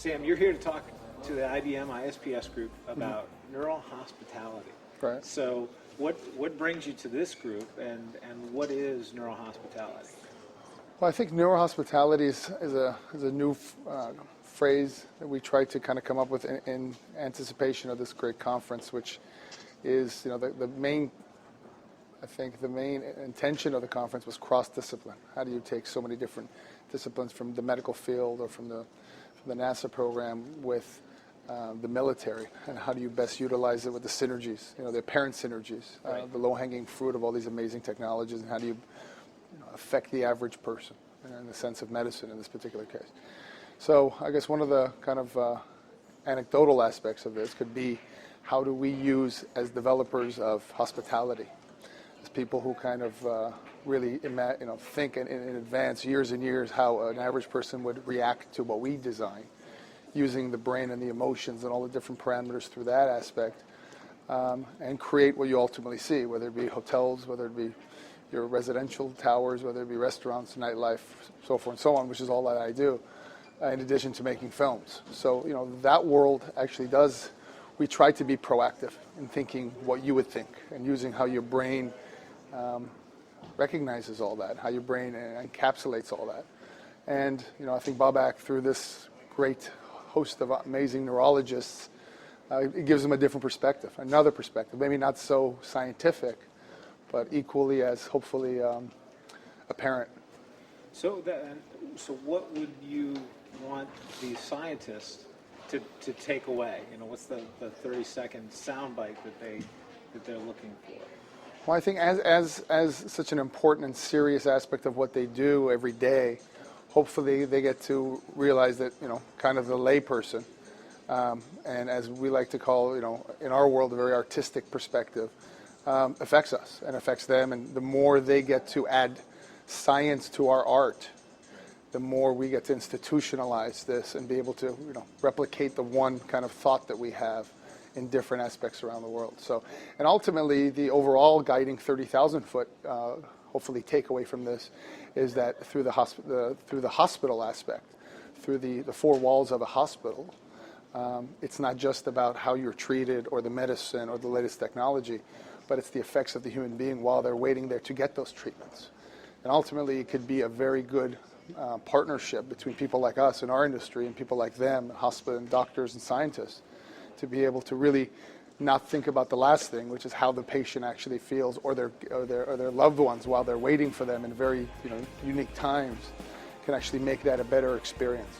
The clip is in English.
Sam, you're here to talk to the IBM ISPS group about neuro-hospitality. Right. So what brings you to this group, and what is neuro-hospitality? Well, I think neuro-hospitality is a new phrase that we tried to kind of come up with in anticipation of this great conference, which is, the main intention of the conference was cross-discipline. How do you take so many different disciplines from the medical field or from the NASA program with the military, and how do you best utilize it with the synergies, the apparent synergies, Right. the low-hanging fruit of all these amazing technologies, and how do you affect the average person in the sense of medicine in this particular case. So I guess one of the kind of anecdotal aspects of this could be, how do we use, as developers of hospitality, as people who kind of really think in advance, years and years, how an average person would react to what we design, using the brain and the emotions and all the different parameters through that aspect, and create what you ultimately see, whether it be hotels, whether it be your residential towers, whether it be restaurants, nightlife, so forth and so on, which is all that I do, in addition to making films. So, that world actually does, we try to be proactive in thinking what you would think, and using how your brain recognizes all that, how your brain encapsulates all that. And, I think Babak, through this great host of amazing neurologists, it gives them a different perspective, another perspective, maybe not so scientific, but equally as hopefully apparent. So what would you want these scientists to take away? What's the 30-second soundbite that they're looking for? Well, I think as such an important and serious aspect of what they do every day, hopefully they get to realize that, kind of the layperson, and as we like to call, in our world, a very artistic perspective, affects us and affects them. And the more they get to add science to our art, the more we get to institutionalize this and be able to, replicate the one kind of thought that we have in different aspects around the world. So, and ultimately, the overall guiding 30,000 foot, hopefully, takeaway from this is that through the hospital aspect, through the four walls of a hospital, it's not just about how you're treated or the medicine or the latest technology, but it's the effects of the human being while they're waiting there to get those treatments. And ultimately, it could be a very good partnership between people like us in our industry and people like them, hospital and doctors and scientists, to be able to really not think about the last thing, which is how the patient actually feels, or their loved ones while they're waiting for them in very unique times, can actually make that a better experience.